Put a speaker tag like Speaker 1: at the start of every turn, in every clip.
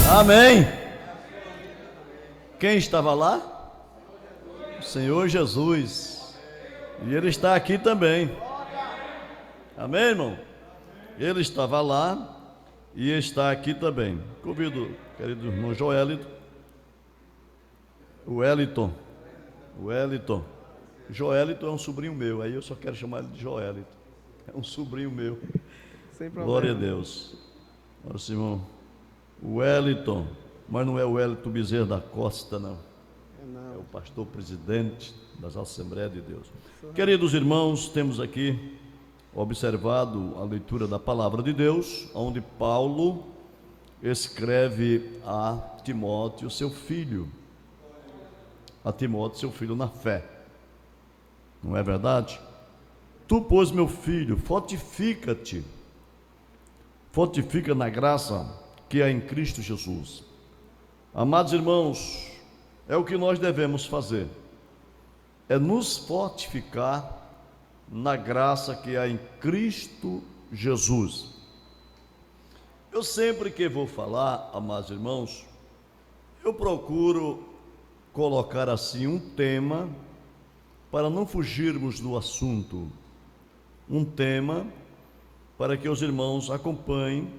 Speaker 1: Amém. Quem estava lá? O Senhor Jesus. E Ele está aqui também. Amém, irmão? Ele estava lá e está aqui também. Convido, querido irmão Joelito, o Wellington. Joelito é um sobrinho meu, aí eu só quero chamar ele de Joelito. É um sobrinho meu.
Speaker 2: Sem problema.
Speaker 1: Glória a Deus. Nosso irmão Wellington, mas não é o Wellington Bezerra da Costa, não. É o pastor presidente das Assembleias de Deus. Queridos irmãos, temos aqui observado a leitura da palavra de Deus, onde Paulo escreve a Timóteo, seu filho. A Timóteo, seu filho na fé. Não é verdade? Tu, pois, meu filho, fortifica-te. Fortifica na graça que há em Cristo Jesus. Amados irmãos, é o que nós devemos fazer. É nos fortificar na graça que há em Cristo Jesus. Eu sempre que vou falar, amados irmãos, eu procuro colocar assim um tema para não fugirmos do assunto. Um tema para que os irmãos acompanhem.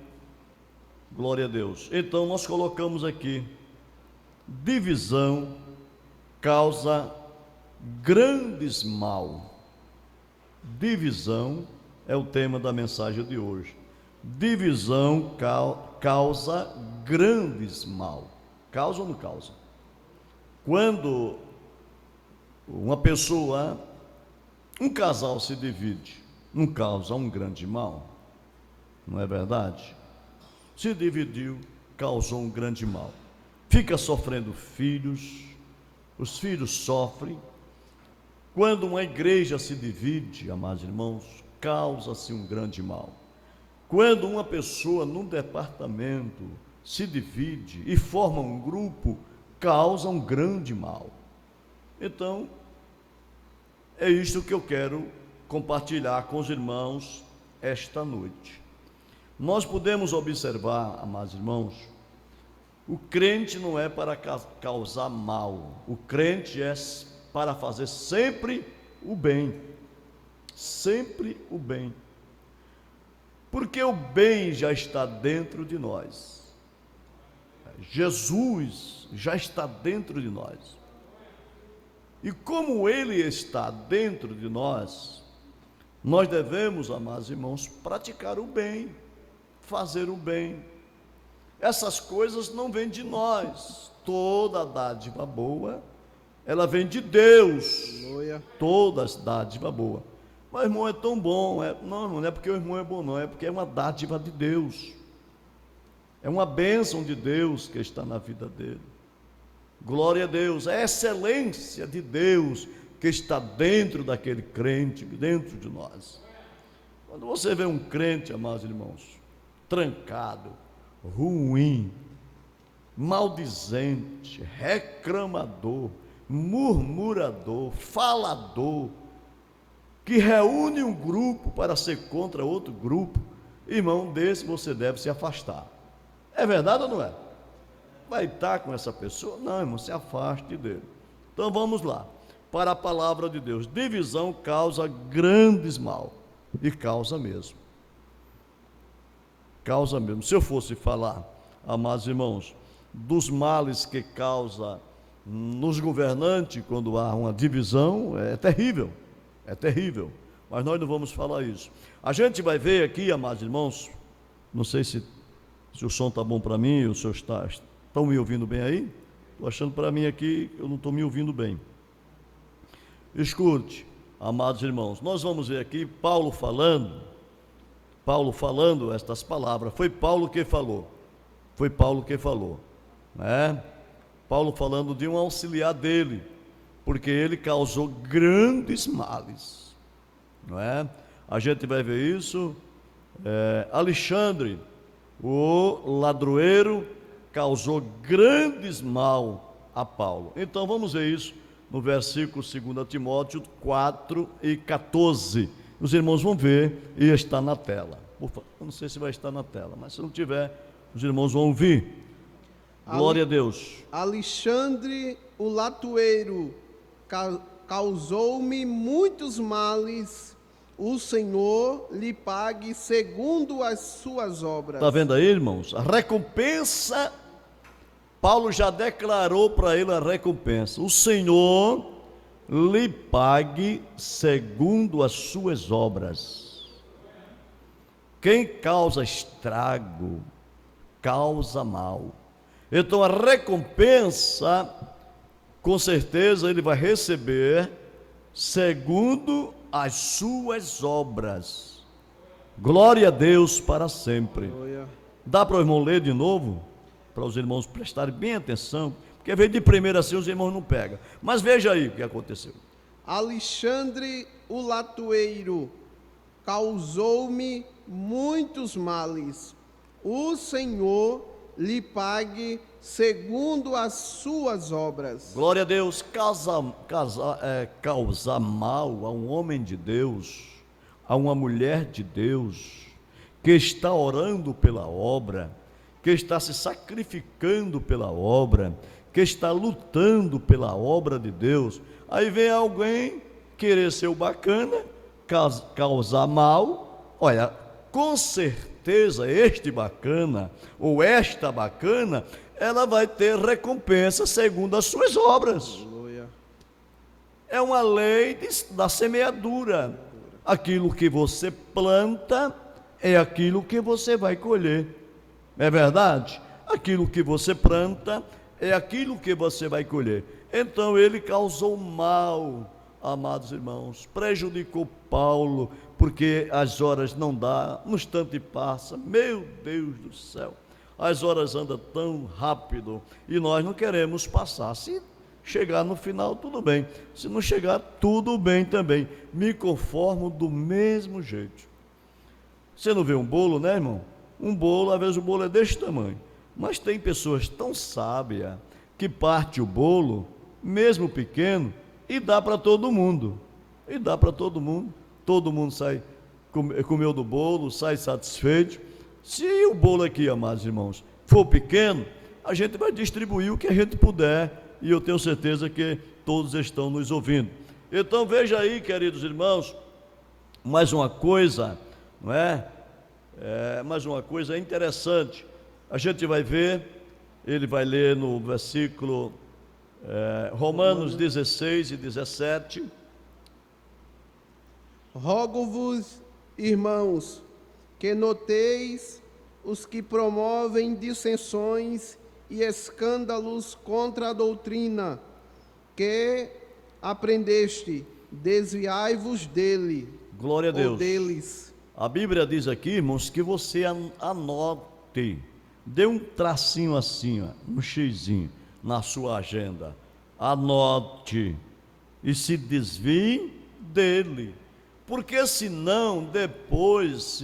Speaker 1: Glória a Deus. Então nós colocamos aqui: divisão causa grandes mal. Divisão é o tema da mensagem de hoje. Divisão causa grandes mal. Causa ou não causa? Quando uma pessoa, um casal se divide, não causa um grande mal? Não é verdade? Se dividiu, causou um grande mal. Fica sofrendo filhos, os filhos sofrem. Quando uma igreja se divide, amados irmãos, causa-se um grande mal. Quando uma pessoa num departamento se divide e forma um grupo, causa um grande mal. Então, é isto que eu quero compartilhar com os irmãos esta noite. Nós podemos observar, amados irmãos, o crente não é para causar mal, o crente é para fazer sempre o bem, sempre o bem, porque o bem já está dentro de nós, Jesus já está dentro de nós, e como Ele está dentro de nós, nós devemos, amados irmãos, praticar o bem, fazer o bem. Essas coisas não vêm de nós. Toda dádiva boa, ela vem de Deus.
Speaker 2: Aleluia.
Speaker 1: Toda dádiva boa. Mas o irmão é tão bom. Não é porque o irmão é bom, não. É porque é uma dádiva de Deus. É uma bênção de Deus que está na vida dele. Glória a Deus. É a excelência de Deus que está dentro daquele crente, dentro de nós. Quando você vê um crente, amados irmãos, trancado, ruim, maldizente, reclamador, murmurador, falador, que reúne um grupo para ser contra outro grupo, irmão, desse você deve se afastar. É verdade ou não é? Vai estar com essa pessoa? Não, irmão, se afaste dele. Então vamos lá, para a palavra de Deus. Divisão causa grandes mal, e causa mesmo. Causa mesmo. Se eu fosse falar, amados irmãos, dos males que causa nos governantes quando há uma divisão, é terrível, mas nós não vamos falar isso. A gente vai ver aqui, amados irmãos, não sei se o som está bom para mim, os senhores estão me ouvindo bem aí? Estou achando para mim aqui, eu não estou me ouvindo bem. Escute, amados irmãos, nós vamos ver aqui Paulo falando estas palavras. Foi Paulo que falou, né? Paulo falando de um auxiliar dele, porque ele causou grandes males, não é? A gente vai ver isso. Alexandre, o ladroeiro, causou grandes mal a Paulo. Então vamos ver isso no versículo 2 Timóteo 4:14. Os irmãos vão ver e está na tela. Eu não sei se vai estar na tela, mas se não tiver, os irmãos vão ouvir. Glória a Deus.
Speaker 2: Alexandre o latoeiro causou-me muitos males, o Senhor lhe pague segundo as suas obras.
Speaker 1: Está vendo aí, irmãos? A recompensa, Paulo já declarou para ele a recompensa. O Senhor lhe pague segundo as suas obras. Quem causa estrago, causa mal. Então a recompensa, com certeza ele vai receber segundo as suas obras. Glória a Deus para sempre. Dá para o irmão ler de novo? Para os irmãos prestarem bem atenção, porque veio de primeira assim, os irmãos não pegam. Mas veja aí o que aconteceu.
Speaker 2: Alexandre o latoeiro causou-me muitos males, o Senhor lhe pague segundo as suas obras.
Speaker 1: Glória a Deus. Causar mal a um homem de Deus, a uma mulher de Deus, que está orando pela obra, que está se sacrificando pela obra, que está lutando pela obra de Deus. Aí vem alguém querer ser o bacana, causar mal. Olha, com certeza este bacana ou esta bacana, ela vai ter recompensa segundo as suas obras. É uma lei da semeadura. Aquilo que você planta é aquilo que você vai colher. É verdade? Aquilo que você planta é aquilo que você vai colher. Então ele causou mal, amados irmãos, prejudicou Paulo, porque as horas não dá, no instante passa. Meu Deus do céu, as horas andam tão rápido e nós não queremos passar. Se chegar no final, tudo bem. Se não chegar, tudo bem também. Me conformo do mesmo jeito. Você não vê um bolo, né, irmão? Um bolo, às vezes o bolo é deste tamanho, mas tem pessoas tão sábias que parte o bolo, mesmo pequeno, e dá para todo mundo. E dá para todo mundo. Todo mundo comeu do bolo, sai satisfeito. Se o bolo aqui, amados irmãos, for pequeno, a gente vai distribuir o que a gente puder, e eu tenho certeza que todos estão nos ouvindo. Então veja aí, queridos irmãos, mais uma coisa, não é? Mais uma coisa interessante. A gente vai ver, ele vai ler no versículo Romanos 16 e 17.
Speaker 2: Rogo-vos, irmãos, que noteis os que promovem dissensões e escândalos contra a doutrina que aprendeste, desviai-vos dele.
Speaker 1: Glória a Deus.
Speaker 2: Deles.
Speaker 1: A Bíblia diz aqui, irmãos, que você anote, dê um tracinho assim, ó, um xizinho na sua agenda, anote e se desvie dele, porque senão depois,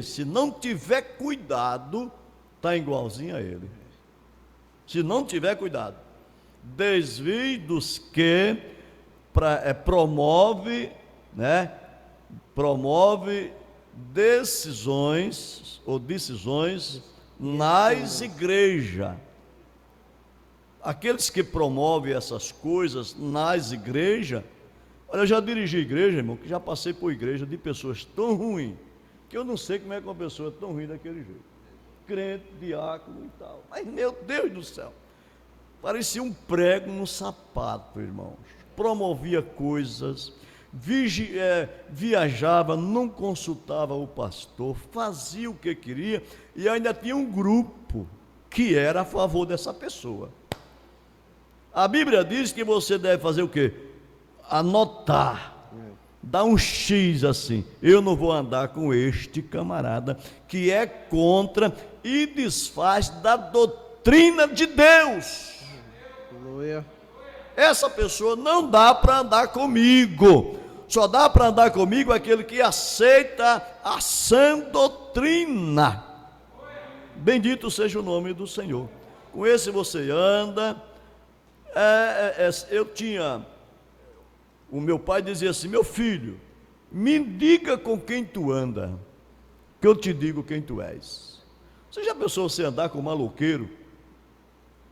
Speaker 1: se não tiver cuidado, está igualzinho a ele. Se não tiver cuidado, desvie dos que promove decisões nas igrejas. Aqueles que promovem essas coisas nas igrejas, olha, eu já dirigi igreja, irmão, que já passei por igreja de pessoas tão ruins, que eu não sei como é que uma pessoa é tão ruim daquele jeito. Crente, diácono e tal. Mas, meu Deus do céu, parecia um prego no sapato, irmãos. Promovia coisas, viajava, não consultava o pastor, fazia o que queria, e ainda tinha um grupo que era a favor dessa pessoa. A Bíblia diz que você deve fazer o quê? Anotar, dar um X assim, eu não vou andar com este camarada que é contra e desfaz da doutrina de Deus.
Speaker 2: Aleluia.
Speaker 1: Essa pessoa não dá para andar comigo. Só dá para andar comigo aquele que aceita a sã doutrina. Bendito seja o nome do Senhor. Com esse você anda. O meu pai dizia assim: meu filho, me diga com quem tu anda, que eu te digo quem tu és. Você já pensou você andar com um maloqueiro?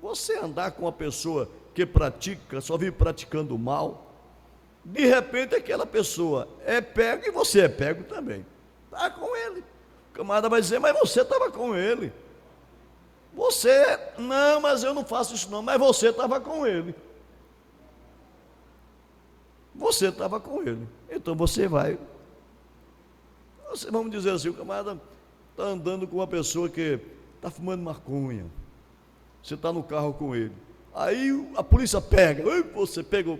Speaker 1: Você andar com uma pessoa que pratica, só vive praticando o mal, de repente aquela pessoa é pego e você é pego também. Está com ele. O camarada vai dizer, mas você estava com ele. Você, não, mas eu não faço isso não, mas você estava com ele. Você estava com ele. Então você vai. Vamos dizer assim, o camarada está andando com uma pessoa que está fumando maconha. Você está no carro com ele. Aí a polícia pega. Você pegou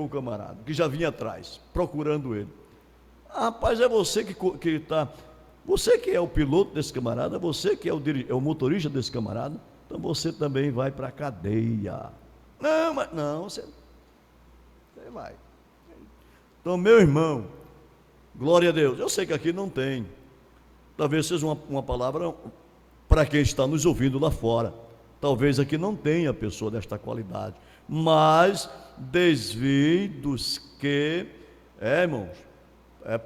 Speaker 1: o camarada, que já vinha atrás, procurando ele. Rapaz, é você que está. Você que é o piloto desse camarada, você que é o motorista desse camarada, então você também vai para a cadeia. Não, mas não, você vai. Então, meu irmão, glória a Deus, eu sei que aqui não tem, talvez seja uma palavra para quem está nos ouvindo lá fora, talvez aqui não tenha pessoa desta qualidade, mas desvie dos que, irmãos,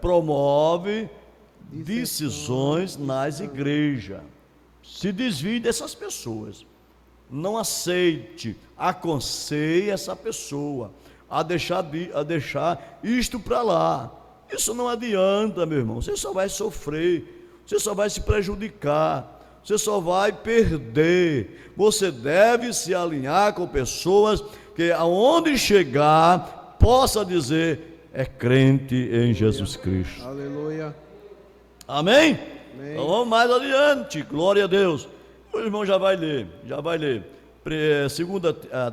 Speaker 1: promove decisões nas igrejas. Se desvie dessas pessoas, não aceite, aconselhe essa pessoa a deixar isto para lá. Isso não adianta, meu irmão, você só vai sofrer, você só vai se prejudicar, você só vai perder. Você deve se alinhar com pessoas que aonde chegar possa dizer é crente em Jesus Cristo.
Speaker 2: Aleluia.
Speaker 1: Amém?
Speaker 2: Amém.
Speaker 1: Então vamos mais adiante, glória a Deus. O irmão já vai ler. 2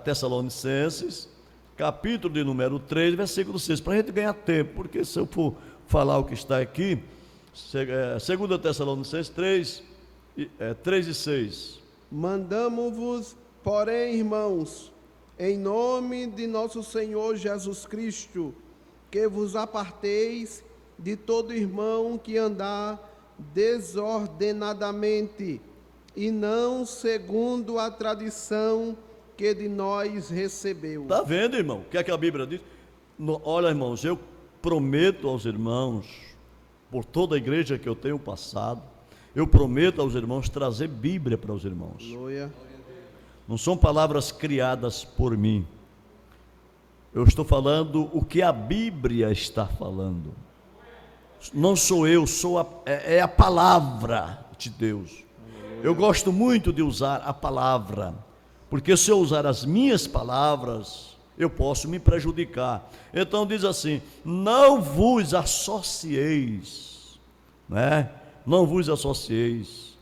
Speaker 1: Tessalonicenses, capítulo de número 3, versículo 6, para a gente ganhar tempo, porque se eu for falar o que está aqui, 2 Tessalonicenses 3 e 6.
Speaker 2: Mandamo-vos, porém, irmãos, em nome de nosso Senhor Jesus Cristo, que vos aparteis de todo irmão que andar desordenadamente, e não segundo a tradição que de nós recebeu.
Speaker 1: Está vendo, irmão? O que é que a Bíblia diz? Olha, irmãos, eu prometo aos irmãos, por toda a igreja que eu tenho passado, eu prometo aos irmãos trazer Bíblia para os irmãos.
Speaker 2: Aleluia.
Speaker 1: Não são palavras criadas por mim. Eu estou falando o que a Bíblia está falando. Não sou eu, é a palavra de Deus. Eu gosto muito de usar a palavra, porque se eu usar as minhas palavras, eu posso me prejudicar. Então diz assim: não vos associeis, né? Não vos associeis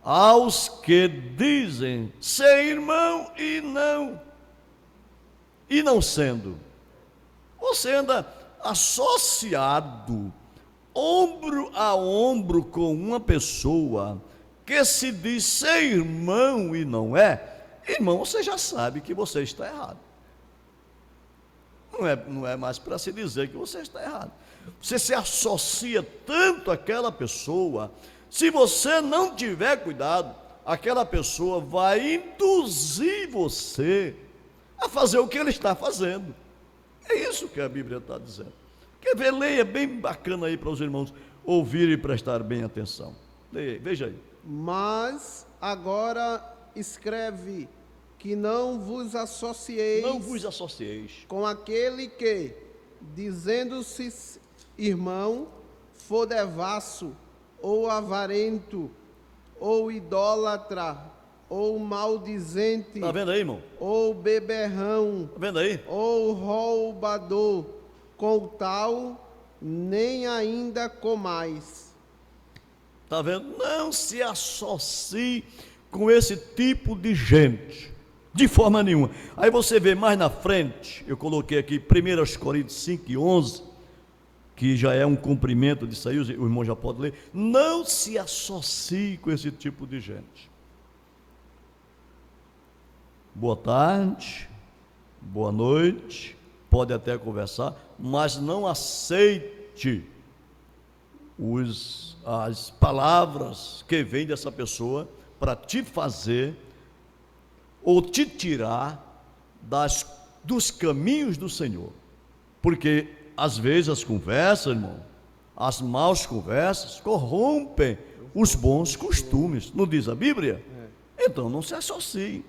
Speaker 1: aos que dizem ser irmão e não sendo. Você anda associado, ombro a ombro com uma pessoa que se diz ser irmão e não é, irmão, você já sabe que você está errado. Não é mais para se dizer que você está errado. Você se associa tanto àquela pessoa, se você não tiver cuidado, aquela pessoa vai induzir você a fazer o que ele está fazendo. É isso que a Bíblia está dizendo. Quer ver? Leia bem bacana aí para os irmãos ouvirem e prestar bem atenção. Leia, veja aí.
Speaker 2: Mas agora escreve que não vos associeis
Speaker 1: com
Speaker 2: aquele que, dizendo-se irmão, for devasso, ou avarento, ou idólatra, ou maldizente.
Speaker 1: Está vendo aí, irmão?
Speaker 2: Ou beberrão.
Speaker 1: Está vendo aí?
Speaker 2: Ou roubador. Com tal, nem ainda comais.
Speaker 1: Está vendo? Não se associe com esse tipo de gente, de forma nenhuma. Aí você vê mais na frente, eu coloquei aqui 1 Coríntios 5:11, que já é um cumprimento disso aí, o irmão já pode ler. Não se associe com esse tipo de gente. Boa tarde, boa noite, pode até conversar, mas não aceite as palavras que vêm dessa pessoa para te fazer ou te tirar dos caminhos do Senhor. Porque às vezes as conversas, irmão, as más conversas corrompem os bons costumes. Não diz a Bíblia? Então não se associe,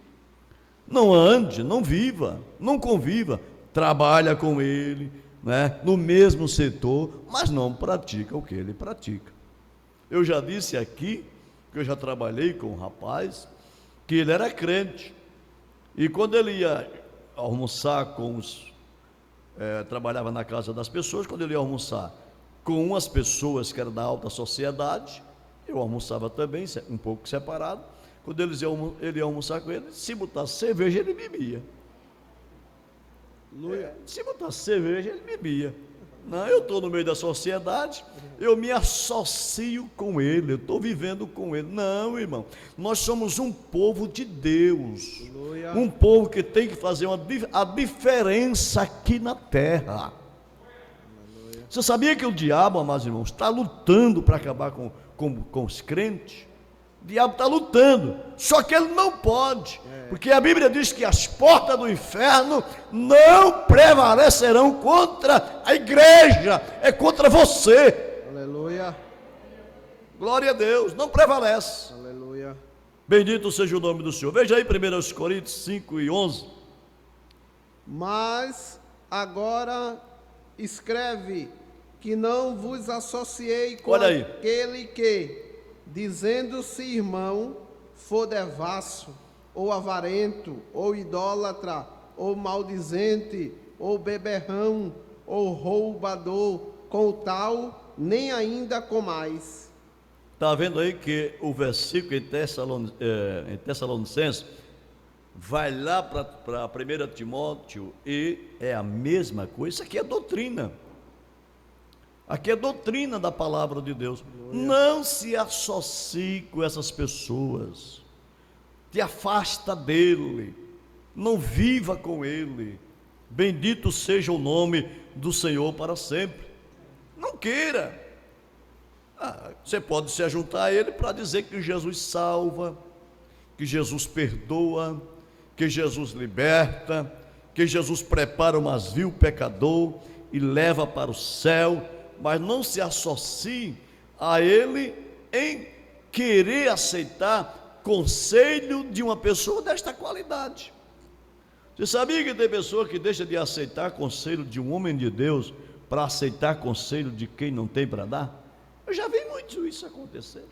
Speaker 1: não ande, não viva, não conviva, trabalha com ele, né, no mesmo setor, mas não pratica o que ele pratica. Eu já disse aqui, que eu já trabalhei com um rapaz, que ele era crente, e quando ele ia almoçar com os, trabalhava na casa das pessoas, quando ele ia almoçar com umas pessoas que eram da alta sociedade, eu almoçava também, um pouco separado, quando ele ia almoçar com ele, se botasse cerveja, ele bebia. Se botasse cerveja, ele bebia. Não, eu estou no meio da sociedade, eu me associo com ele, eu estou vivendo com ele. Não, irmão, nós somos um povo de Deus, um povo que tem que fazer a diferença aqui na terra. Você sabia que o diabo, amados irmãos, está lutando para acabar com os crentes? O diabo está lutando, só que ele não pode, porque a Bíblia diz que as portas do inferno não prevalecerão contra a igreja, é contra você.
Speaker 2: Aleluia.
Speaker 1: Glória a Deus, não prevalece.
Speaker 2: Aleluia.
Speaker 1: Bendito seja o nome do Senhor. Veja aí 1 Coríntios 5 e 11.
Speaker 2: Mas agora escreve que não vos associei com aquele que, dizendo-se irmão, for devasso, ou avarento, ou idólatra, ou maldizente, ou beberrão, ou roubador, com o tal, nem ainda comais.
Speaker 1: Está vendo aí que o versículo em Tessalonicenses vai lá para 1 Timóteo e é a mesma coisa. Isso aqui é doutrina. Aqui é doutrina da palavra de Deus. Não se associe com essas pessoas. Te afasta dele. Não viva com ele. Bendito seja o nome do Senhor para sempre. Não queira. Você pode se ajuntar a ele para dizer que Jesus salva, que Jesus perdoa, que Jesus liberta, que Jesus prepara o mais vil pecador e leva para o céu, mas não se associe a ele em querer aceitar conselho de uma pessoa desta qualidade. Você sabia que tem pessoa que deixa de aceitar conselho de um homem de Deus para aceitar conselho de quem não tem para dar? Eu já vi muito isso acontecer.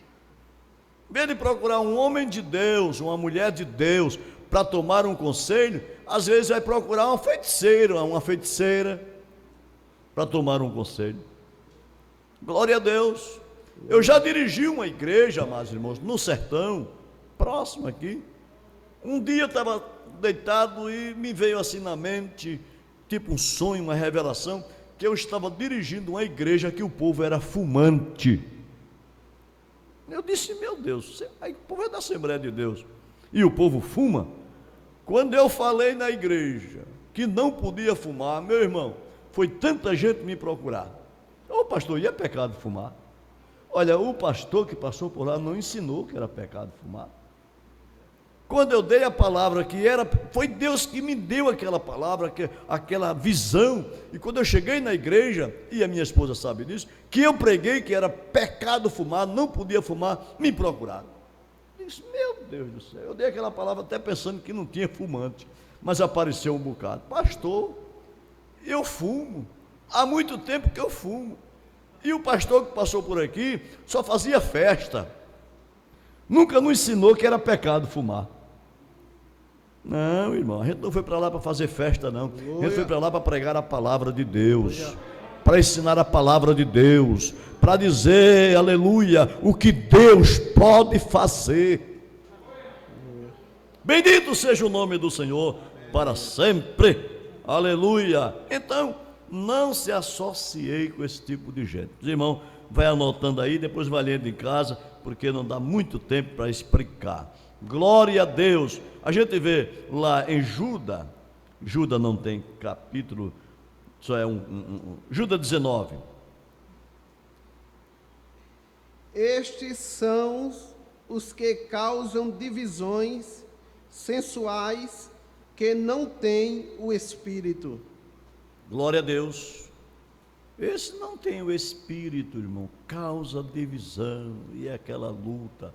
Speaker 1: Em vez de procurar um homem de Deus, uma mulher de Deus, para tomar um conselho, às vezes vai procurar uma feiticeira, para tomar um conselho. Glória a Deus. Eu já dirigi uma igreja, amados irmãos, no sertão, próximo aqui. Um dia eu estava deitado e me veio assim na mente, tipo um sonho, uma revelação, que eu estava dirigindo uma igreja que o povo era fumante. Eu disse, meu Deus, o povo é da Assembleia de Deus e o povo fuma. Quando eu falei na igreja que não podia fumar, meu irmão, foi tanta gente me procurar. Ô pastor, e é pecado fumar? Olha, o pastor que passou por lá não ensinou que era pecado fumar. Quando eu dei a palavra foi Deus que me deu aquela palavra, aquela visão. E quando eu cheguei na igreja, e a minha esposa sabe disso, que eu preguei que era pecado fumar, não podia fumar, me procuraram. Eu disse, meu Deus do céu, eu dei aquela palavra até pensando que não tinha fumante, mas apareceu um bocado. Pastor, eu fumo, há muito tempo que eu fumo. E o pastor que passou por aqui só fazia festa, nunca nos ensinou que era pecado fumar. Não, irmão, a gente não foi para lá para fazer festa, não. A gente foi para lá para pregar a palavra de Deus, para ensinar a palavra de Deus, para dizer, aleluia, o que Deus pode fazer. Bendito seja o nome do Senhor para sempre, aleluia. Então, não se associe com esse tipo de gente. Os irmãos, vai anotando aí, depois vai lendo em casa, porque não dá muito tempo para explicar. Glória a Deus. A gente vê lá em Judas não tem capítulo, só é Judas 19.
Speaker 2: Estes são os que causam divisões sensuais, que não têm o Espírito.
Speaker 1: Glória a Deus. Esse não tem o Espírito, irmão, causa divisão e aquela luta.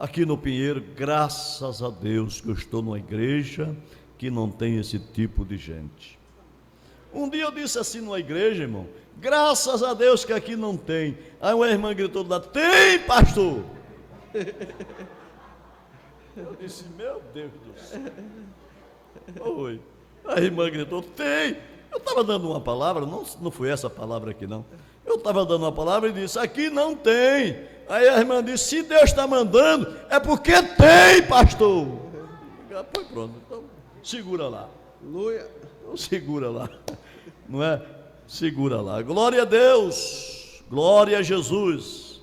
Speaker 1: aqui no Pinheiro, graças a Deus que eu estou numa igreja que não tem esse tipo de gente. Um dia eu disse assim numa igreja, irmão, graças a Deus que aqui não tem. Aí uma irmã gritou do lado: tem, pastor! Eu disse: meu Deus do céu. Oi. A irmã gritou: tem. Eu estava dando uma palavra, não foi essa palavra aqui não. Eu estava dando uma palavra e disse: aqui não tem. Aí a irmã disse: se Deus está mandando, é porque tem, pastor. Pois pronto, então segura lá.
Speaker 2: Aleluia.
Speaker 1: Então segura lá. Não é? Segura lá. Glória a Deus. Glória a Jesus.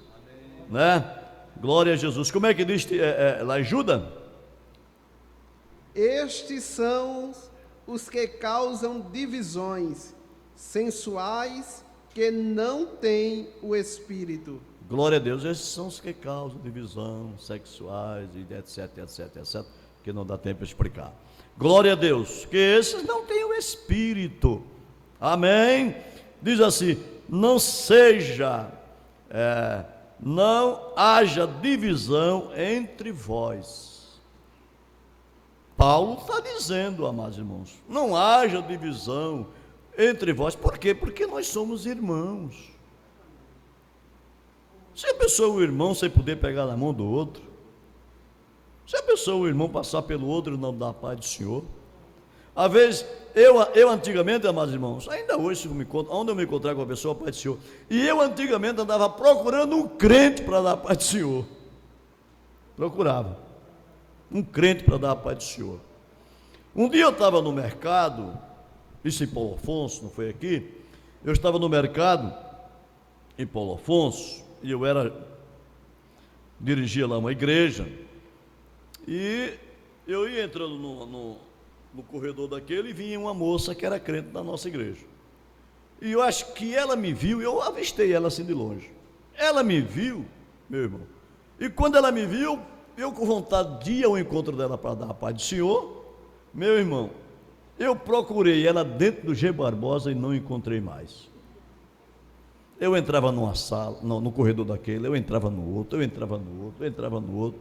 Speaker 1: Né? Glória a Jesus. Como é que diz lá em Judas?
Speaker 2: Estes são os que causam divisões sensuais, que não têm o Espírito.
Speaker 1: Glória a Deus. Esses são os que causam divisão sexuais e etc, etc, etc, que não dá tempo para explicar. Glória a Deus. Que esses não têm o Espírito. Amém? Diz assim: não haja divisão entre vós. Paulo está dizendo, amados irmãos, não haja divisão entre vós. Por quê? Porque nós somos irmãos. Se a pessoa é um irmão sem poder pegar na mão do outro, se a pessoa é um irmão passar pelo outro e não dar a paz do Senhor. Às vezes, eu antigamente, amados irmãos, ainda hoje, onde eu me encontrar com a pessoa, a paz do Senhor, e eu antigamente andava procurando um crente para dar a paz do Senhor. Procurava um crente para dar a paz do Senhor. Um dia eu estava no mercado, isso em Paulo Afonso, não foi aqui? Eu estava no mercado em Paulo Afonso, e eu dirigia lá uma igreja, e eu ia entrando no corredor daquele, e vinha uma moça que era crente da nossa igreja. E eu acho que ela me viu, eu avistei ela assim de longe. Ela me viu, meu irmão, e quando ela me viu, eu com vontade de ir ao encontro dela para dar a paz do Senhor, meu irmão, eu procurei ela dentro do G. Barbosa e não encontrei mais. Eu entrava numa sala, no corredor daquele, eu entrava no outro, eu entrava no outro,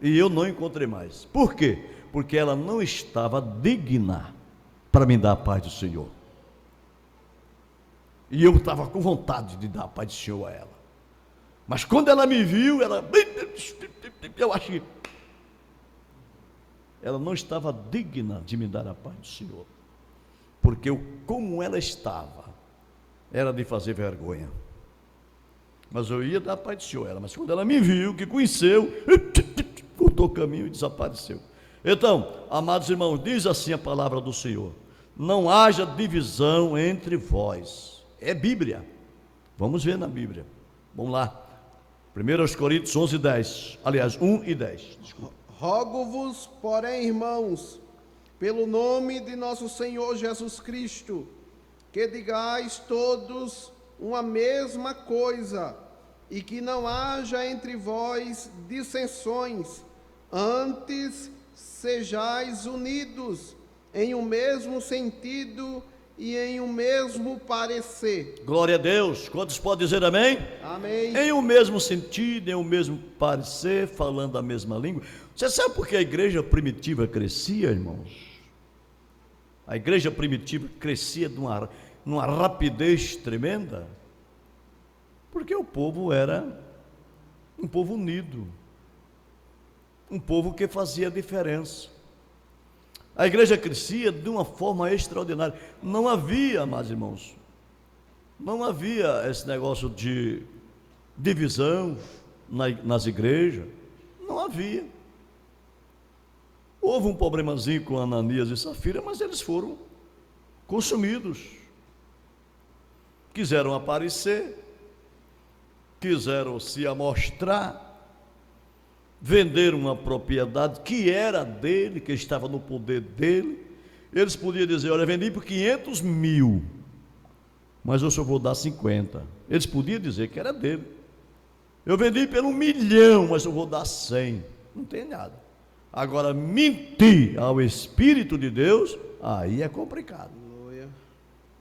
Speaker 1: e eu não encontrei mais. Por quê? Porque ela não estava digna para me dar a paz do Senhor. E eu estava com vontade de dar a paz do Senhor a ela. Mas quando ela me viu, eu acho que ela não estava digna de me dar a paz do Senhor. Porque como ela estava, era de fazer vergonha. Mas eu ia dar a paz do Senhor a ela. Mas quando ela me viu, que conheceu, cortou o caminho e desapareceu. Então, amados irmãos, diz assim a palavra do Senhor: não haja divisão entre vós. É Bíblia. Vamos ver na Bíblia. Vamos lá. 1 Coríntios 11, 10. Aliás, 1 e 10. Desculpa.
Speaker 2: Rogo-vos, porém, irmãos, pelo nome de nosso Senhor Jesus Cristo, que digais todos uma mesma coisa, e que não haja entre vós dissensões, antes sejais unidos em um mesmo sentido e em um mesmo parecer.
Speaker 1: Glória a Deus. Quantos podem dizer amém?
Speaker 2: Amém.
Speaker 1: Em um mesmo sentido, em um mesmo parecer, falando a mesma língua. Você sabe por que a igreja primitiva crescia, irmãos? A igreja primitiva crescia numa rapidez tremenda, porque o povo era um povo unido, um povo que fazia diferença. A igreja crescia de uma forma extraordinária. Não havia, amados irmãos, não havia esse negócio de divisão nas igrejas. Não havia. Houve um problemazinho com Ananias e Safira, mas eles foram consumidos. Quiseram aparecer, quiseram se amostrar, venderam uma propriedade que era dele, que estava no poder dele. Eles podiam dizer: olha, vendi por 500 mil, mas eu só vou dar 50. Eles podiam dizer que era dele. Eu vendi por 1 milhão, mas eu vou dar 100. Não tem nada. Agora, mentir ao Espírito de Deus, aí é complicado.
Speaker 2: Aleluia.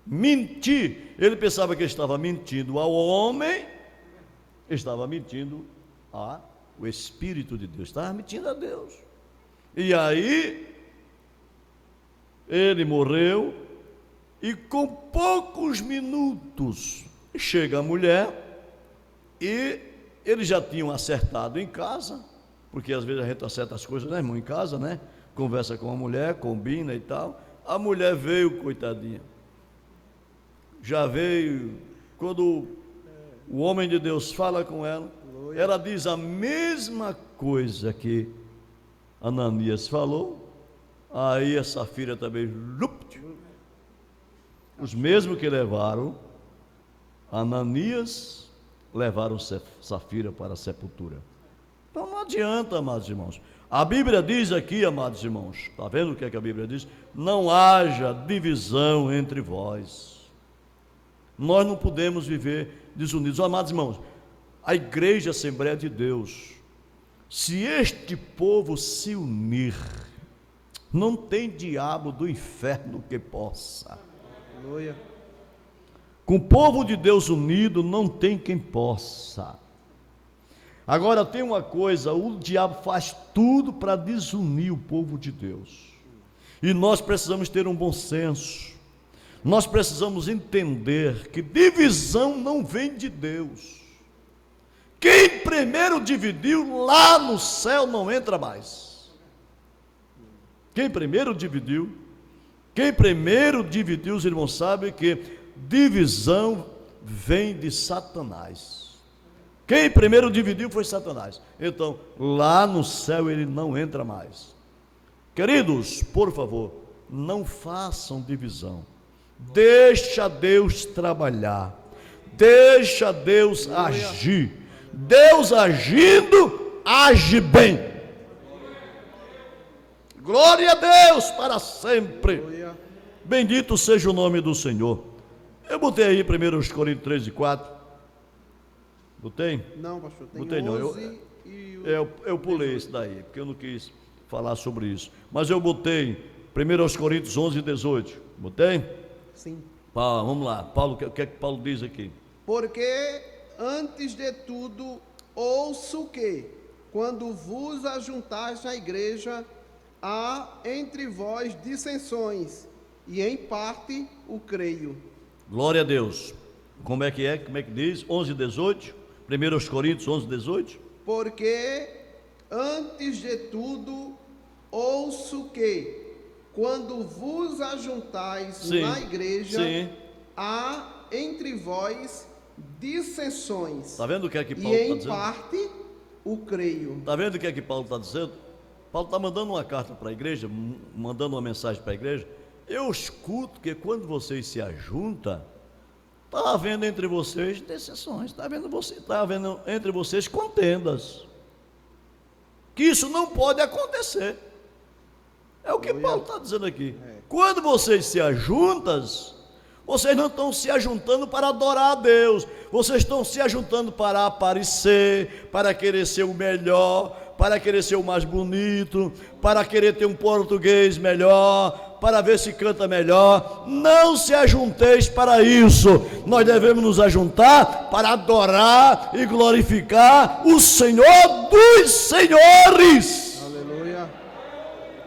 Speaker 1: Mentir, ele pensava que estava mentindo ao homem, estava mentindo a o Espírito de Deus, estava mentindo a Deus. E aí, ele morreu, e com poucos minutos, chega a mulher, e eles já tinham acertado em casa, porque às vezes a gente acerta as coisas, né, irmão, em casa, né? Conversa com a mulher, combina e tal. A mulher veio, coitadinha. Já veio, quando o homem de Deus fala com ela, ela diz a mesma coisa que Ananias falou. Aí a Safira também, os mesmos que levaram Ananias, levaram Safira para a sepultura. Então não adianta, amados irmãos. A Bíblia diz aqui, amados irmãos, está vendo o que é que a Bíblia diz? Não haja divisão entre vós. Nós não podemos viver desunidos. Amados irmãos, a igreja Assembleia de Deus, se este povo se unir, não tem diabo do inferno que possa.
Speaker 2: Aleluia.
Speaker 1: Com o povo de Deus unido, não tem quem possa. Agora tem uma coisa, o diabo faz tudo para desunir o povo de Deus. E nós precisamos ter um bom senso. Nós precisamos entender que divisão não vem de Deus. Quem primeiro dividiu, lá no céu não entra mais. Quem primeiro dividiu, os irmãos sabem que divisão vem de Satanás. Quem primeiro dividiu foi Satanás. Então, lá no céu ele não entra mais. Queridos, por favor, não façam divisão. Deixa Deus trabalhar. Deixa Deus agir. Deus agindo, age bem. Glória a Deus para sempre. Bendito seja o nome do Senhor. Eu botei aí 1 Coríntios 13 e 4. Botei?
Speaker 2: Não, pastor, tem
Speaker 1: Botei, não.
Speaker 2: 11
Speaker 1: Eu pulei esse daí, porque eu não quis falar sobre isso. Mas eu botei 1 Coríntios 11 e 18. Botei?
Speaker 2: Sim.
Speaker 1: Vamos lá. Paulo, o que é que Paulo diz aqui?
Speaker 2: Porque antes de tudo, ouço que, quando vos ajuntais na igreja, há entre vós dissensões, e em parte o creio.
Speaker 1: Glória a Deus. Como é que é? Como é que diz? 11 e 18? 1 Coríntios 11 e 18?
Speaker 2: Porque antes de tudo, ouço que, quando vos ajuntais na igreja, há entre vós dissensões.
Speaker 1: Está vendo o que é que Paulo está dizendo?
Speaker 2: E em parte o creio.
Speaker 1: Está vendo o que é que Paulo está dizendo? Paulo está mandando uma carta para a igreja, mandando uma mensagem para a igreja. Eu escuto que quando vocês se ajuntam, está havendo entre vocês dissensões, está havendo entre vocês contendas. Que isso não pode acontecer. É o que Paulo está dizendo aqui. Quando vocês se ajuntam, vocês não estão se ajuntando para adorar a Deus, vocês estão se ajuntando para aparecer, para querer ser o melhor, para querer ser o mais bonito, para querer ter um português melhor, para ver se canta melhor. Não se ajunteis para isso. Nós devemos nos ajuntar para adorar e glorificar o Senhor dos senhores.
Speaker 2: Aleluia,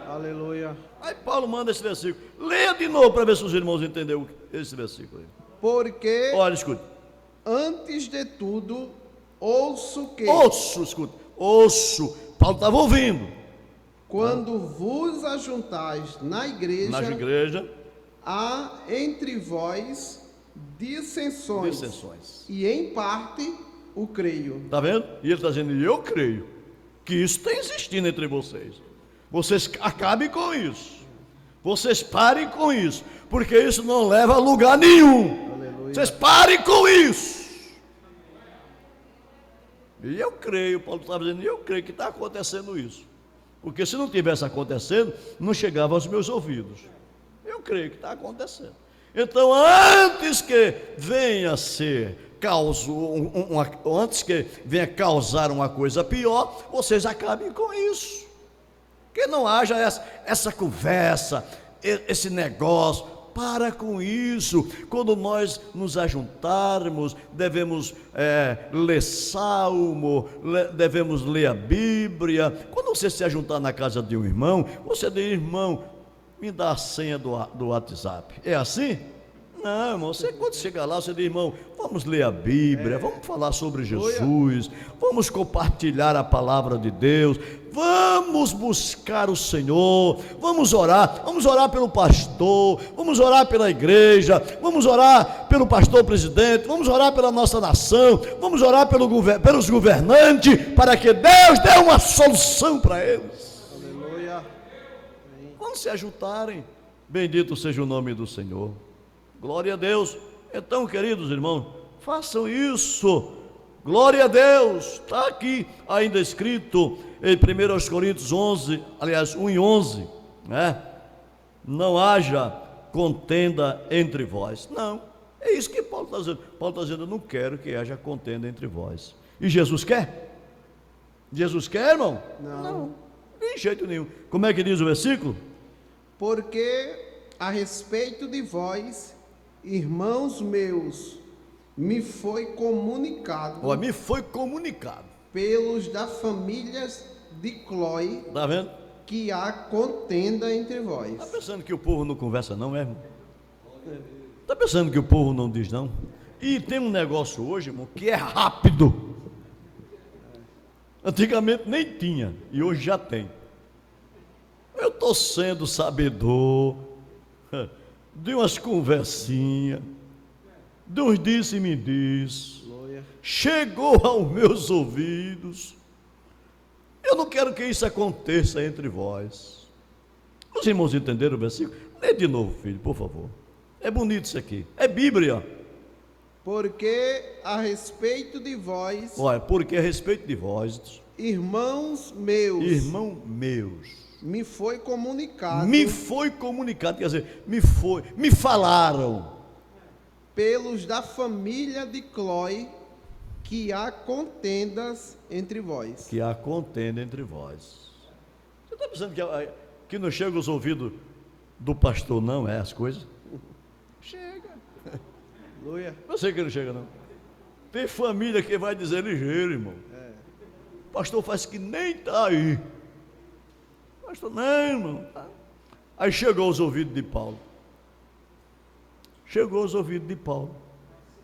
Speaker 2: aleluia.
Speaker 1: Aí Paulo manda esse versículo. Leia de novo para ver se os irmãos entenderam esse versículo aí.
Speaker 2: Porque,
Speaker 1: olha, escute.
Speaker 2: Antes de tudo, ouço que...
Speaker 1: Ouço. Paulo estava ouvindo.
Speaker 2: Quando vos ajuntais na igreja, há entre vós dissensões. E em parte o creio.
Speaker 1: Está vendo? E ele está dizendo, eu creio que isso está existindo entre vocês. Vocês acabem com isso. Vocês parem com isso, porque isso não leva a lugar nenhum. Aleluia. Vocês parem com isso. E eu creio, Paulo estava dizendo, eu creio que está acontecendo isso. Porque se não tivesse acontecendo, não chegava aos meus ouvidos. Eu creio que está acontecendo. Então, antes que venha causar uma coisa pior, vocês acabem com isso. Que não haja essa conversa, esse negócio. Para com isso. Quando nós nos ajuntarmos, devemos ler salmo, devemos ler a Bíblia. Quando você se ajuntar na casa de um irmão, você diz: irmão, me dá a senha do WhatsApp. É assim? Não, irmão, você quando chegar lá, você diz: irmão, vamos ler a Bíblia, vamos falar sobre Jesus, vamos compartilhar a palavra de Deus, vamos buscar o Senhor, vamos orar pelo pastor, vamos orar pela igreja, vamos orar pelo pastor presidente, vamos orar pela nossa nação, vamos orar pelos governantes, para que Deus dê uma solução para eles.
Speaker 2: Aleluia.
Speaker 1: Quando se ajuntarem, bendito seja o nome do Senhor. Glória a Deus. Então, queridos irmãos, façam isso. Glória a Deus. Está aqui ainda escrito em 1 Coríntios 11, aliás, 1:11, né? Não haja contenda entre vós. Não, é isso que Paulo está dizendo. Paulo está dizendo: eu não quero que haja contenda entre vós. E Jesus quer? Jesus quer, irmão?
Speaker 2: Não.
Speaker 1: De jeito nenhum. Como é que diz o versículo?
Speaker 2: Porque a respeito de vós, irmãos meus, me foi comunicado,
Speaker 1: Me foi comunicado.
Speaker 2: pelos da família de Cloe,
Speaker 1: Está vendo?
Speaker 2: que há contenda entre vós.
Speaker 1: Está pensando que o povo não conversa não, irmão? Está pensando que o povo não diz não? E tem um negócio hoje, irmão, que é rápido. Antigamente nem tinha, e hoje já tem. Eu estou sendo sabedor de umas conversinhas, de uns disse-me diz, chegou aos meus ouvidos. Eu não quero que isso aconteça entre vós. Os irmãos entenderam o versículo? Lê de novo, filho, por favor. É bonito isso aqui, é Bíblia.
Speaker 2: Porque a respeito de vós,
Speaker 1: Olha, porque a respeito de vós,
Speaker 2: irmãos meus, me foi comunicado,
Speaker 1: quer dizer, me falaram,
Speaker 2: pelos da família de Cloe, que há contendas entre vós.
Speaker 1: que há contenda entre vós. Você está pensando que não chega aos ouvidos do pastor, não, as coisas? Chega.
Speaker 2: Aleluia.
Speaker 1: Eu sei que não chega, não. Tem família que vai dizer ligeiro, irmão. O pastor faz que nem está aí. Pastor, não, irmão. Aí chegou aos ouvidos de Paulo.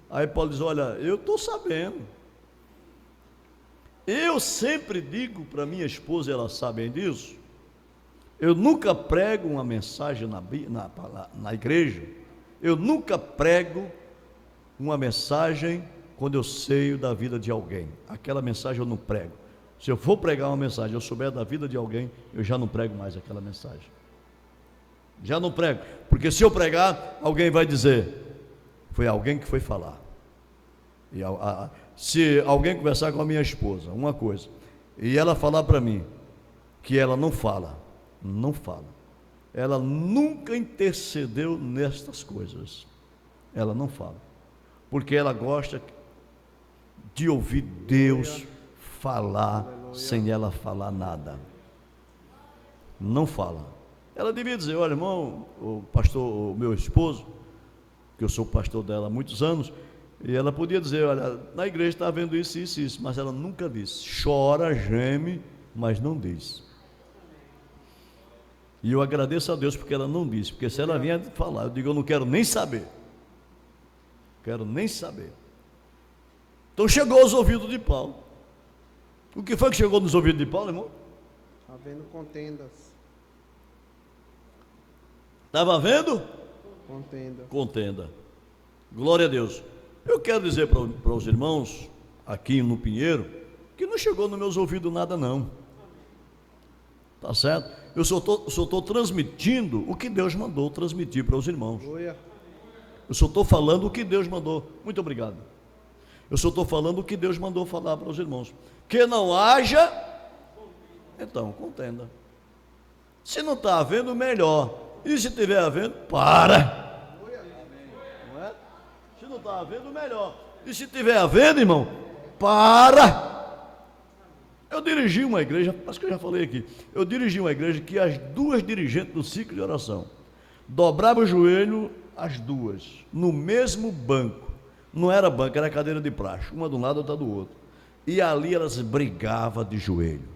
Speaker 1: Aí Paulo diz: olha, eu estou sabendo. Eu sempre digo para minha esposa, elas sabem disso, eu nunca prego uma mensagem na igreja, eu nunca prego uma mensagem quando eu sei da vida de alguém. Aquela mensagem eu não prego. Se eu for pregar uma mensagem, eu souber da vida de alguém, eu já não prego mais aquela mensagem. Já não prego, porque se eu pregar, alguém vai dizer: foi alguém que foi falar. E se alguém conversar com a minha esposa, uma coisa, e ela falar para mim que ela não fala, ela nunca intercedeu nestas coisas, ela não fala, porque ela gosta de ouvir Deus falar sem ela falar nada. Não fala. Ela devia dizer: olha, irmão, o pastor, o meu esposo, que eu sou pastor dela há muitos anos, e ela podia dizer: olha, na igreja está havendo isso, mas ela nunca disse. Chora, geme, mas não diz. E eu agradeço a Deus porque ela não disse, porque se ela vinha falar, eu digo: eu não quero nem saber. Então chegou aos ouvidos de Paulo. O que foi que chegou nos ouvidos de Paulo, irmão?
Speaker 2: Havendo contendas.
Speaker 1: Estava havendo? Contenda. Glória a Deus. Eu quero dizer para os irmãos aqui no Pinheiro que não chegou nos meus ouvidos nada, não. Tá certo? Eu só estou transmitindo o que Deus mandou transmitir para os irmãos. Eu só estou falando o que Deus mandou. Muito obrigado. Eu só estou falando o que Deus mandou falar para os irmãos. Que não haja, então, contenda. Se não está havendo, melhor. E se estiver havendo, para. Não é? Se não está havendo, melhor. E se estiver havendo, irmão, para. Eu dirigi uma igreja, acho que eu já falei aqui. Eu dirigi uma igreja que as duas dirigentes do ciclo de oração dobrava o joelho, as duas, no mesmo banco. Não era banco, era cadeira de praxe, uma de um lado, outra do outro. E ali elas brigavam de joelho.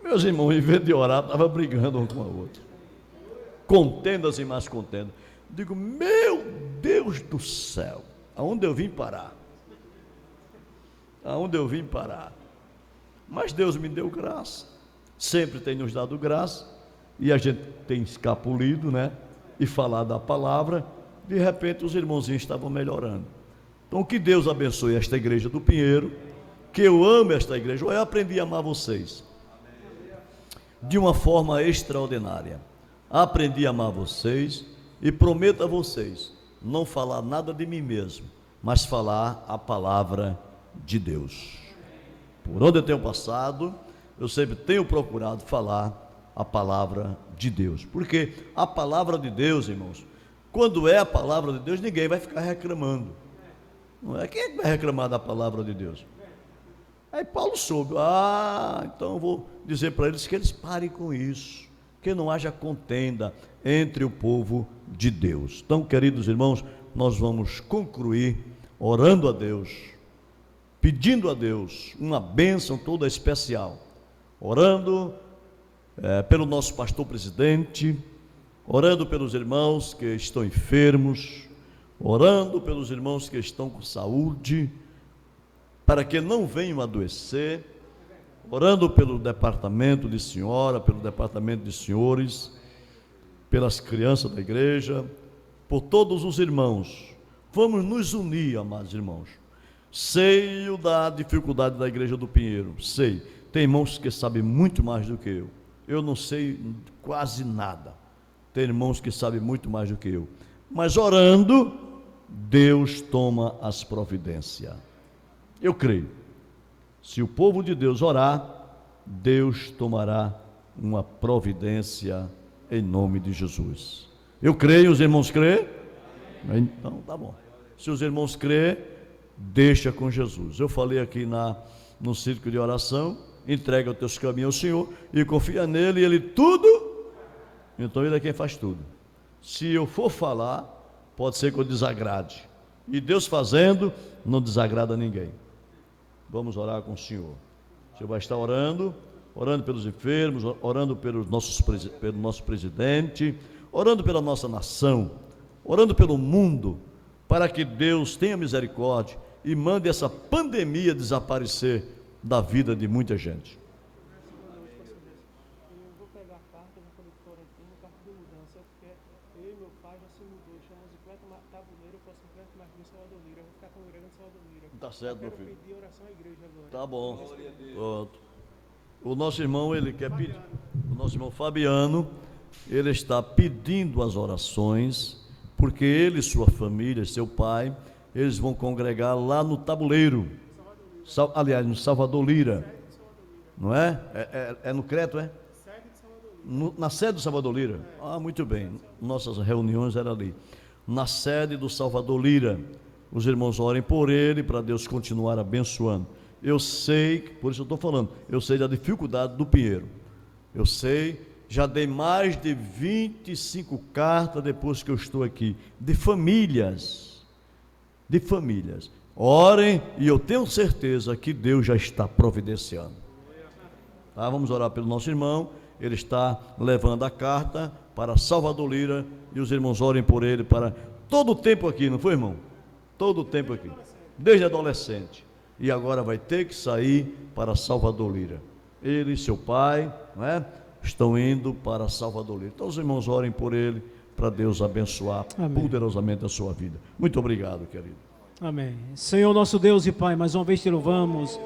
Speaker 1: Meus irmãos, em vez de orar, estavam brigando uma com a outra. Contendas e mais contendas. Digo, meu Deus do céu, aonde eu vim parar? Aonde eu vim parar? Mas Deus me deu graça, sempre tem nos dado graça, e a gente tem escapulido, né? E falado a palavra, de repente os irmãozinhos estavam melhorando. Então que Deus abençoe esta igreja do Pinheiro, que eu amo esta igreja, eu aprendi a amar vocês, de uma forma extraordinária. Aprendi a amar vocês, e prometo a vocês, não falar nada de mim mesmo, mas falar a palavra de Deus. Por onde eu tenho passado, eu sempre tenho procurado falar a palavra de Deus, porque a palavra de Deus, irmãos, quando é a palavra de Deus, ninguém vai ficar reclamando, não é? Quem é que vai reclamar da palavra de Deus? Aí Paulo soube, então eu vou dizer para eles que eles parem com isso, que não haja contenda entre o povo de Deus. Então, queridos irmãos, nós vamos concluir orando a Deus, pedindo a Deus uma bênção toda especial, orando pelo nosso pastor presidente, orando pelos irmãos que estão enfermos, orando pelos irmãos que estão com saúde, para que não venham adoecer, orando pelo departamento de senhora, pelo departamento de senhores, pelas crianças da igreja, por todos os irmãos. Vamos nos unir, amados irmãos. Sei da dificuldade da igreja do Pinheiro, sei, tem irmãos que sabem muito mais do que eu não sei quase nada, tem irmãos que sabem muito mais do que eu, mas orando, Deus toma as providências. Eu creio, se o povo de Deus orar, Deus tomará uma providência em nome de Jesus. Eu creio, os irmãos creem? Então tá bom, se os irmãos creem, deixa com Jesus. Eu falei aqui no círculo de oração, entrega os teus caminhos ao Senhor e confia nele, e ele tudo, então ele é quem faz tudo. Se eu for falar, pode ser que eu desagrade, e Deus fazendo, não desagrada ninguém. Vamos orar com o Senhor. O Senhor vai estar orando pelos enfermos, orando pelo nosso presidente, orando pela nossa nação, orando pelo mundo, para que Deus tenha misericórdia e mande essa pandemia desaparecer da vida de muita gente.
Speaker 2: Eu vou pegar a carta, vou fazer Florentino, carta de mudança, porque eu e meu pai já se mudou, chamamos 50 tabuleiro para 50 mais de Salvador Lira, eu vou ficar congregando em Salvador Lira.
Speaker 1: Tá certo, meu filho.
Speaker 2: Eu pedir oração à igreja agora.
Speaker 1: Tá bom. Pronto. O nosso irmão, ele quer pedir, o nosso irmão Fabiano, ele está pedindo as orações, porque ele e sua família, seu pai, eles vão congregar lá no Tabuleiro, aliás, no Salvador Lira, não é? É no Creto, é? Na sede do Salvador Lira. Muito bem, nossas reuniões eram ali, na sede do Salvador Lira. Os irmãos orem por ele, para Deus continuar abençoando. Eu sei, por isso eu estou falando, eu sei da dificuldade do Pinheiro, eu sei, já dei mais de 25 cartas depois que eu estou aqui, de famílias, orem, e eu tenho certeza que Deus já está providenciando. Tá? Vamos orar pelo nosso irmão, ele está levando a carta para Salvador Lira, e os irmãos orem por ele para todo o tempo aqui, não foi, irmão? Todo o tempo aqui, desde adolescente, e agora vai ter que sair para Salvador Lira. Ele e seu pai, não é? Estão indo para Salvador Lira. Então os irmãos orem por ele, para Deus abençoar poderosamente a sua vida. Muito obrigado, querido.
Speaker 3: Amém. Senhor nosso Deus e Pai, mais uma vez te louvamos,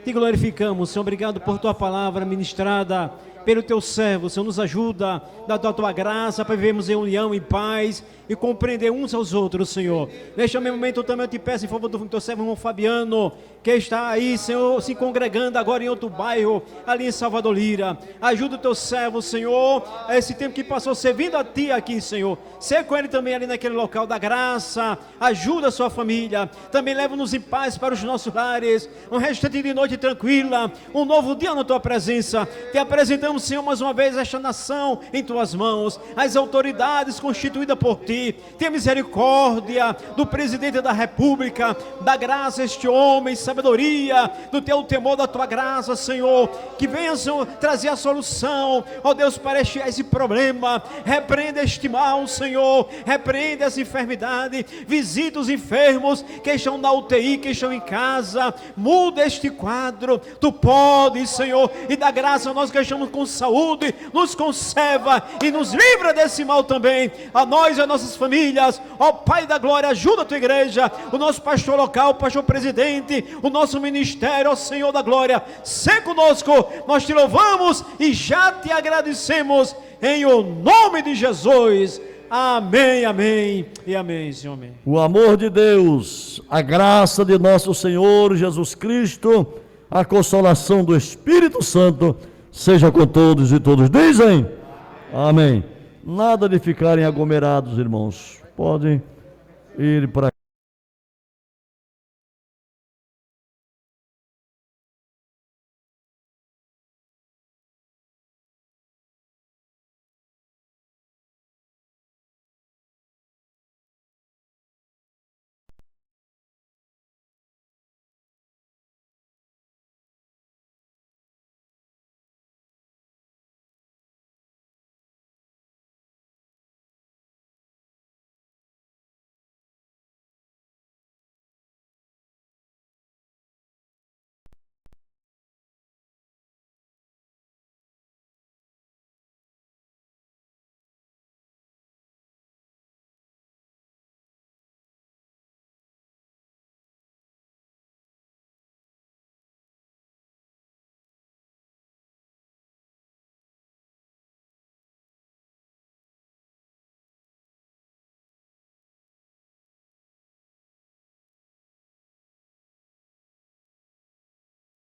Speaker 3: te glorificamos, Senhor, obrigado por tua palavra ministrada pelo teu servo. Senhor, nos ajuda, dá a tua graça para vivermos em união e paz e compreender uns aos outros, Senhor. Neste mesmo momento eu também te peço em favor do teu servo, irmão Fabiano, que está aí, Senhor, se congregando agora em outro bairro, ali em Salvador Lira. Ajuda o teu servo, Senhor, esse tempo que passou servindo a ti aqui, Senhor. Ser com ele também ali naquele local da graça. Ajuda a sua família. Também leva-nos em paz para os nossos lares. Um restante de noite tranquila. Um novo dia na tua presença. Te apresentamos entregamos, Senhor, mais uma vez esta nação em tuas mãos, as autoridades constituídas por ti. Tenha misericórdia do presidente da República, da graça a este homem, sabedoria, do teu temor, da tua graça, Senhor, que venha, Senhor, trazer a solução, ó Deus, para esse problema. Repreenda este mal, Senhor, repreenda essa enfermidade, visita os enfermos que estão na UTI, que estão em casa, muda este quadro. Tu podes, Senhor, e dá graça a nós que estamos com saúde, nos conserva e nos livra desse mal também, a nós e as nossas famílias. Ó Pai da glória, ajuda a tua igreja, o nosso pastor local, o pastor presidente, o nosso ministério, ó Senhor da glória, sê conosco, nós te louvamos e já te agradecemos, em o nome de Jesus. Amém, amém e amém, Senhor. Amém.
Speaker 1: O amor de Deus, a graça de nosso Senhor Jesus Cristo, a consolação do Espírito Santo, seja com todos e todos dizem amém. Nada de ficarem aglomerados, irmãos. Podem ir para